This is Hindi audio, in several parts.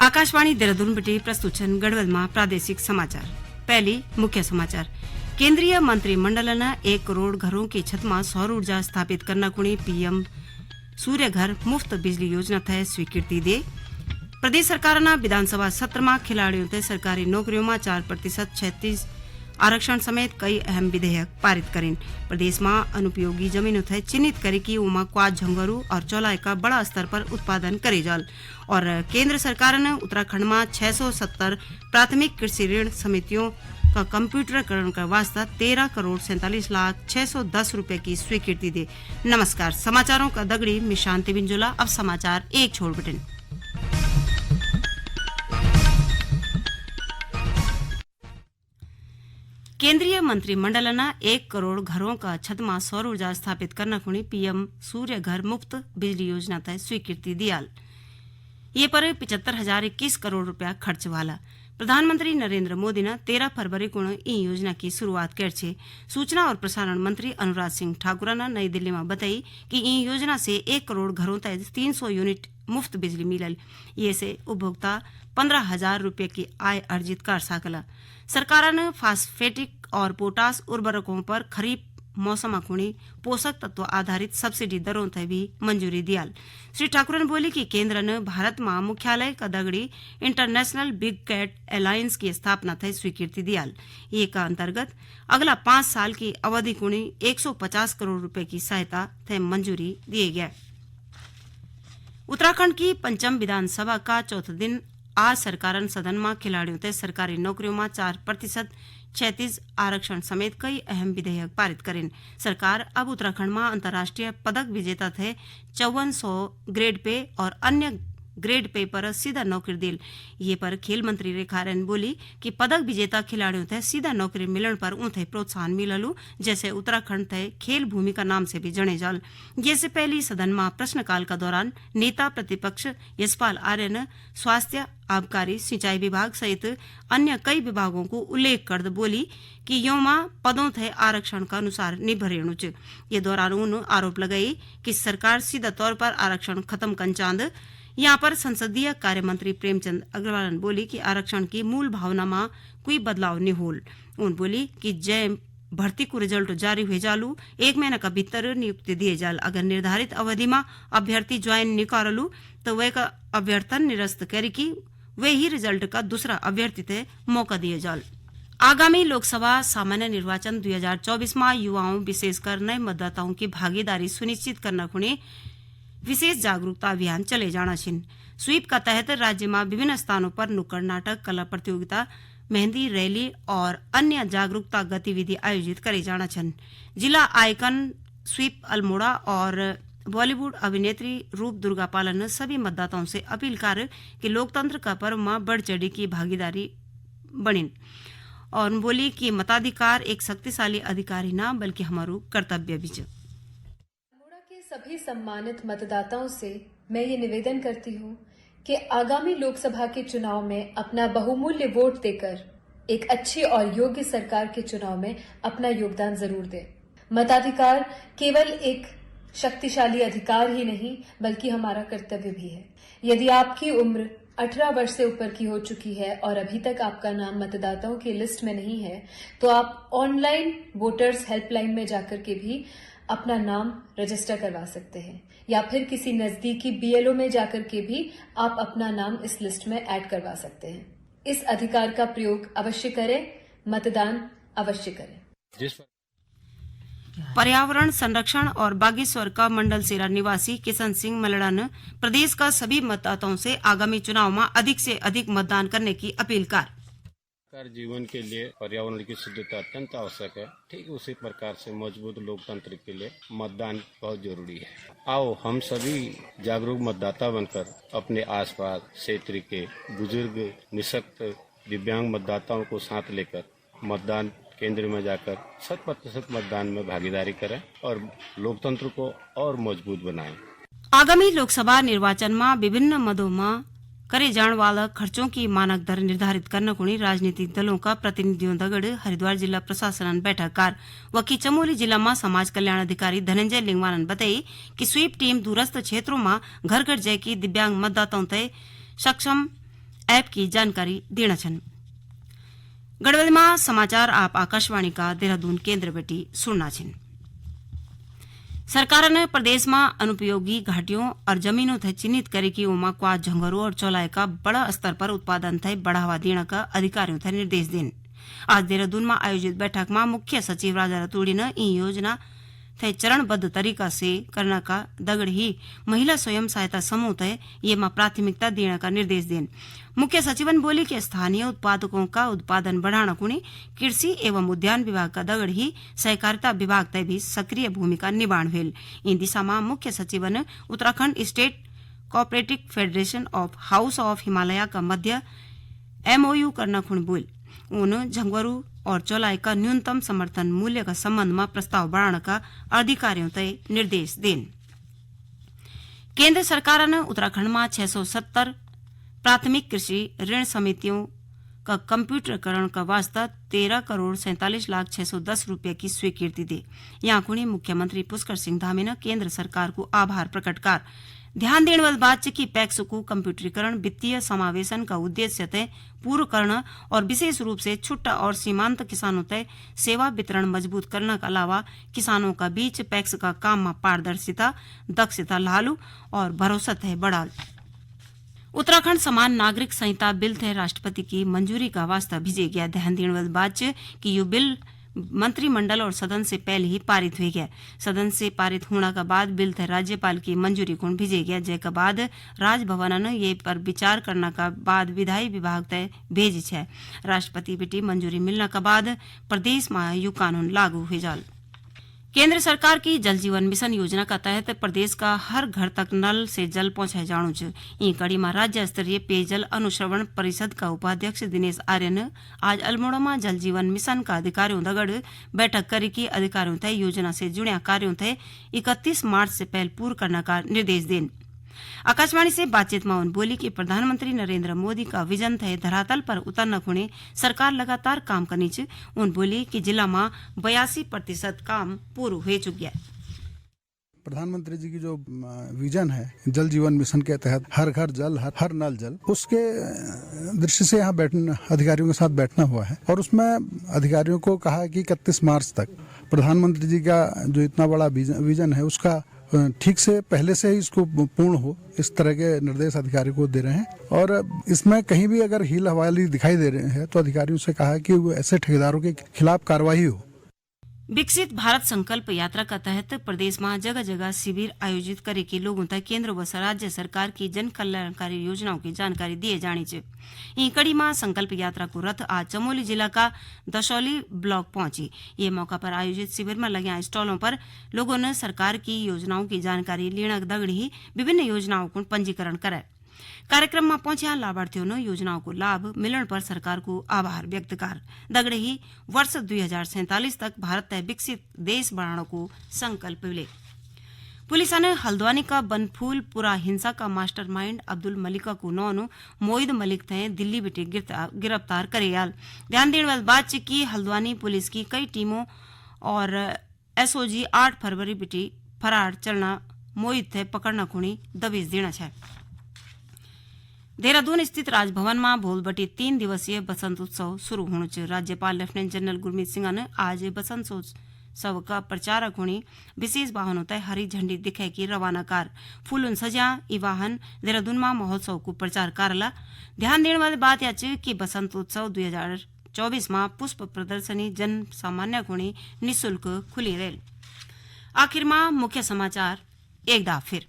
आकाशवाणी देहरादून बटे प्रस्तुत छन् गढ़वालमा प्रादेशिक समाचार। पहली मुख्य समाचार। केन्द्रीय मंत्रिमण्डलनं 1 करोड़ घरों की छतमा सौर ऊर्जा स्थापित करना कुणी पीएम सूर्य घर मुफ्त बिजली योजना थय स्वीकृति दे। प्रदेश सरकारना विधानसभा सत्रमा खिलाड़ियों ते सरकारी नौकरियों में 4% 36 आरक्षण समेत कई अहम विधेयक पारित करें। प्रदेश में अनुपयोगी जमीनों थे चिन्हित करे कि उमा क्वाद झंगरू और चौलाई का बड़ा स्तर पर उत्पादन करे जाल। और केंद्र सरकार ने उत्तराखंड में 670 प्राथमिक कृषि ऋण समितियों का कंप्यूटरीकरण का वास्ता 13 करोड़ 47 लाख 610 रुपए की स्वीकृति दे। नमस्कार, समाचारों का दगड़ी में शांति बिंजुला। अब समाचार एक छोड़ बटन। केंद्रीय मंत्रिमंडलनं 1 करोड़ घरों का छतमा सौर ऊर्जा स्थापित करना कुणी पीएम सूर्य घर मुफ्त बिजली योजना तय स्वीकृति दियाल। ये पर 75,021 करोड़ रुपया खर्च वाला। प्रधानमंत्री नरेंद्र मोदी ने 13 फरवरी को ई योजना की शुरुआत कर छे। सूचना और प्रसारण मंत्री अनुराग सिंह ठाकुर ने नई दिल्ली में बताई कि ई योजना से 1 करोड़ घरों तक 300 यूनिट मुफ्त बिजली मिलल। ये से उपभोक्ता 15,000 रुपये की आय अर्जित कर सकला। सरकार ने फास्फेटिक और पोटास उर्वरकों पर खरीफ मौसम कुणी पोषक तत्व आधारित सब्सिडी दरों तय भी मंजूरी दियाल। श्री ठाकुर ने बोली कि केंद्र ने भारत में मुख्यालय का दगड़ी इंटरनेशनल बिग कैट अलायंस की स्थापना तय स्वीकृति दियाल। ये का अंतर्गत अगला 5 साल की अवधि कुणी 150 करोड़ रुपए की सहायता तय मंजूरी दिए गया। उत्तराखंड की पंचम विधानसभा का चौथा दिन आज सरकार सदन में खिलाड़ियों ते सरकारी नौकरियों में 4% 36 आरक्षण समेत कई अहम विधेयक पारित करें। सरकार अब उत्तराखंड में अंतर्राष्ट्रीय पदक विजेता थे 5400 ग्रेड पे और अन्य ग्रेड पे पर सीधा नौकरी दिल। ये पर खेल मंत्री रेखा आर्यन बोली कि पदक विजेता खिलाड़ियों थे सीधा नौकरी मिलने पर उन्हें प्रोत्साहन मिललू, जैसे उत्तराखंड थे खेल भूमि का नाम से भी जने जाल। जैसे पहली सदन में प्रश्नकाल का दौरान नेता प्रतिपक्ष यशपाल आर्य ने स्वास्थ्य, आबकारी, सिंचाई विभाग सहित अन्य कई विभागों को उल्लेख कर बोली कि योमा पदों थे आरक्षण का अनुसार निभरेणु च। ये दौरान उन्होंने आरोप लगाई कि सरकार सीधा तौर पर आरक्षण खत्म कर चांद। यहाँ पर संसदीय कार्य मंत्री प्रेमचंद अग्रवाल बोली कि आरक्षण की मूल भावना में कोई बदलाव नहीं होल। उन बोली कि जय भर्ती को रिजल्ट जारी हुए जालू 1 महीना का भीतर नियुक्ति दिए जाल। अगर निर्धारित अवधि में अभ्यर्थी ज्वाइन नहीं करलू तो वह का अभ्यर्थन निरस्त करे कि वे ही रिजल्ट का दूसरा अभ्यर्थी थे मौका दिए जाल। आगामी लोकसभा सामान्य निर्वाचन 2024 में युवाओं विशेषकर नए मतदाताओं की भागीदारी सुनिश्चित करना कुणे विशेष जागरूकता अभियान चले जाना छिन। स्वीप का तहत राज्य में विभिन्न स्थानों पर नुक्कड़ नाटक, कला प्रतियोगिता, मेहंदी रैली और अन्य जागरूकता गतिविधि आयोजित करे जाना छन। जिला आइकन स्वीप अल्मोड़ा और बॉलीवुड अभिनेत्री रूप दुर्गा पालन ने सभी मतदाताओं से अपील कर कि लोकतंत्र का पर्व में बढ़ चढ़ी की भागीदारी बनिन और बोली कि मताधिकार एक शक्तिशाली अधिकार ही ना बल्कि हमारू कर्तव्य भी। सभी सम्मानित मतदाताओं से मैं ये निवेदन करती हूँ कि आगामी लोकसभा के चुनाव में अपना बहुमूल्य वोट देकर एक अच्छी और योग्य सरकार के चुनाव में अपना योगदान जरूर दें। मताधिकार केवल एक शक्तिशाली अधिकार ही नहीं बल्कि हमारा कर्तव्य भी है। यदि आपकी उम्र 18 वर्ष से ऊपर की हो चुकी है और अभी तक आपका नाम मतदाताओं की लिस्ट में नहीं है तो आप ऑनलाइन वोटर्स हेल्पलाइन में जाकर के भी अपना नाम रजिस्टर करवा सकते हैं या फिर किसी नजदीकी बीएलओ में जाकर के भी आप अपना नाम इस लिस्ट में ऐड करवा सकते हैं। इस अधिकार का प्रयोग अवश्य करें, मतदान अवश्य करें। पर्यावरण संरक्षण और बागेश्वर का मंडल सेरा निवासी किशन सिंह मलड़ा ने प्रदेश का सभी मतदाताओं से आगामी चुनाव में अधिक से अधिक मतदान करने की अपील कर जीवन के लिए पर्यावरण की शुद्धता अत्यंत आवश्यक है। ठीक उसी प्रकार से मजबूत लोकतंत्र के लिए मतदान बहुत जरूरी है। आओ हम सभी जागरूक मतदाता बनकर अपने आसपास क्षेत्र के बुजुर्ग, निःशक्त, दिव्यांग मतदाताओं को साथ लेकर मतदान केंद्र में जाकर 100% मतदान में भागीदारी करें और लोकतंत्र को और मजबूत बनाएं। आगामी लोकसभा निर्वाचन में विभिन्न मदों में करे जाने वाला खर्चों की मानक दर निर्धारित करने को राजनीतिक दलों का प्रतिनिधियों दगड़ हरिद्वार जिला प्रशासन बैठक कार वकी चमोली जिला में समाज कल्याण अधिकारी धनंजय लिंगवानन बताई कि स्वीप टीम दूरस्थ क्षेत्रों में घर घर जय की दिव्यांग मतदाताओं तय सक्षम ऐप की जानकारी देना छन। गढ़वाल में समाचार आप आकाशवाणी का देहरादून केंद्र बेटी सुनना छिन। सरकार ने प्रदेश में अनुपयोगी घाटियों और जमीनों थे चिन्हित करे कि उमा क्वाद झंगरू और चौलाए का बड़ा स्तर पर उत्पादन थे बढ़ावा देने का अधिकारियों थे निर्देश दिन। आज देहरादून में आयोजित बैठक में मुख्य सचिव राजा रतूड़ी ने ई योजना थे चरणबद्ध तरीका से करने का दगड़ ही महिला स्वयं सहायता समूह थे ये में प्राथमिकता देने का निर्देश देन। मुख्य सचिवन बोली कि स्थानीय उत्पादकों का उत्पादन बढ़ाना कुणी कृषि एवं उद्यान विभाग का दगड़ ही सहकारिता विभाग तय भी सक्रिय भूमिका निभाण भेल। इन दिशा में मुख्य सचिवन Uttarakhand state cooperative federation of house of Himalaya का मध्य MOU करना खुण बोल उन झंगवरू और चौलाई का न्यूनतम समर्थन मूल्य का संबंध में प्रस्ताव बढ़ाने का अधिकारियों तय निर्देश देन। केंद्र सरकार ने उत्तराखंड में 670 प्राथमिक कृषि ऋण समितियों का कंप्यूटरीकरण का वास्ता 13,47,610 रुपये की स्वीकृति दी। यहाँ कुणी मुख्यमंत्री पुष्कर सिंह धामी ने केंद्र सरकार को आभार प्रकट कर ध्यान देने वाली बात है कि पैक्स को कंप्यूटरीकरण वित्तीय समावेशन का उद्देश्य तय पूर्ण करना और विशेष रूप से छुट्टा और सीमांत किसानों तय सेवा वितरण मजबूत करने के अलावा किसानों का बीच पैक्स का काम में पारदर्शिता दक्षता लालू और भरोसा तय बढ़ा। उत्तराखंड समान नागरिक संहिता बिल थे राष्ट्रपति की मंजूरी का वास्ता भेजे गया। ध्यान देने वाली बात है कि ये बिल मंत्रिमंडल और सदन से पहले ही पारित हो गया। सदन से पारित होने के बाद बिल थे राज्यपाल की मंजूरी को भेजे गया, जैके बाद राजभवन ने ये पर विचार करने का बाद विधायी विभाग तय भेजी है। राष्ट्रपति बेटी मंजूरी मिलने के बाद प्रदेश में यू कानून लागू हो जाल। केंद्र सरकार की जल जीवन मिशन योजना का तहत प्रदेश का हर घर तक नल से जल पहुंचाए जाणु छ। ई कड़ी में राज्य स्तरीय पेयजल अनुश्रवण परिषद का उपाध्यक्ष दिनेश आर्य ने आज अल्मोड़ा में जल जीवन मिशन का अधिकारियों दगड़ बैठक करी की अधिकारियों तय योजना से जुड़िया कार्यों तय 31 मार्च से पहले पूर्ण करने का निर्देश देन। आकाशवाणी से बातचीत में उन्होंने बोली कि प्रधानमंत्री नरेंद्र मोदी का विजन थे धरातल पर उतरना खुणे सरकार लगातार काम करनी च। उन्होंने बोली कि जिला में 82% काम पूरा हो चुका है। प्रधानमंत्री जी की जो विजन है जल जीवन मिशन के तहत हर घर जल हर नल जल, उसके दृष्टि से यहाँ अधिकारियों के साथ बैठना हुआ है और उसमें अधिकारियों को कहा कि 31 मार्च तक प्रधानमंत्री जी का जो इतना बड़ा विजन है उसका ठीक से पहले से ही इसको पूर्ण हो, इस तरह के निर्देश अधिकारी को दे रहे हैं। और इसमें कहीं भी अगर हील हवाली दिखाई दे रहे हैं तो अधिकारियों से कहा कि वो ऐसे ठेकेदारों के खिलाफ कार्रवाई हो। विकसित भारत संकल्प यात्रा का तहत प्रदेश में जगह जगह शिविर आयोजित करे के लोगों तक केंद्र व राज्य सरकार की जन कल्याणकारी योजनाओं की जानकारी दिए जानी चाहिए। ई कड़ी में संकल्प यात्रा को रथ आज चमोली जिला का दशौली ब्लॉक पहुंची। ये मौका पर आयोजित शिविर में लगे स्टॉलों पर लोगों ने सरकार की योजनाओं की जानकारी लेने दगड़ ही विभिन्न योजनाओं को पंजीकरण कराए। कार्यक्रम में पहुंचे लाभार्थियों ने योजनाओं को लाभ मिलने पर सरकार को आभार व्यक्त कर दगड़े ही वर्ष 2047 तक भारत तय विकसित देश बनाने को संकल्प ले। पुलिस ने हल्द्वानी का बनफूलपुरा हिंसा का मास्टरमाइंड अब्दुल मलिका को नौनु मोईद मलिक थे दिल्ली बेटे गिरफ्तार करे। ध्यान देने वाली बात की हल्द्वानी पुलिस की कई टीमों और SOG 8 फरवरी बेटी फरार चलना मोईद थे पकड़ना खुणी दबिश देना है। देहरादून स्थित राजभवन में भोलबटी 3 दिवसीय बसंत उत्सव शुरू होने च। राज्यपाल लेफ्टिनेंट जनरल गुरमीत सिंह ने आज बसंत उत्सव का प्रचारक होने विशेष वाहनों तय हरी झंडी दिखाई की रवाना कार फूलन सजा ई वाहन देहरादून में महोत्सव को प्रचार करला। ध्यान देने वाली बात यह कि बसंत उत्सव 2024 में पुष्प प्रदर्शनी जन सामान्य होने निःशुल्क खुली रेल। आखिर में मुख्य समाचार एक बार फिर।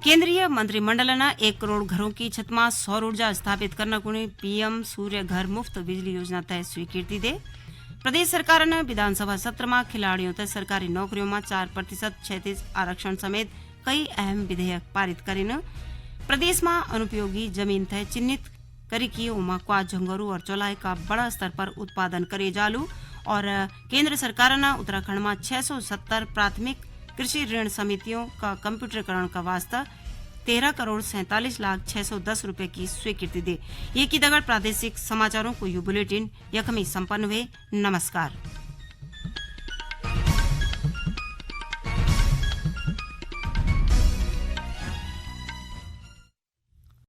केंद्रीय मंत्रिमंडल ने 1 करोड़ घरों की छत में सौर ऊर्जा स्थापित करने को PM सूर्य घर मुफ्त बिजली योजना तय स्वीकृति दे। प्रदेश सरकार ने विधानसभा सत्र में खिलाड़ियों तय सरकारी नौकरियों में 4% क्षैतिज आरक्षण समेत कई अहम विधेयक पारित करें। प्रदेश में अनुपयोगी जमीन तय चिन्हित करी की उमा क्वाद झंगरू और चौलाई का बड़ा स्तर पर उत्पादन करे जालू। और केंद्र सरकार ने उत्तराखंड में 670 प्राथमिक कृषि ऋण समितियों का कंप्यूटरीकरण का वास्ता 13,47,610 रुपये की स्वीकृति दे। ये की दगड़ प्रादेशिक समाचारों को यू बुलेटिन यकमी संपन्न हुए। नमस्कार।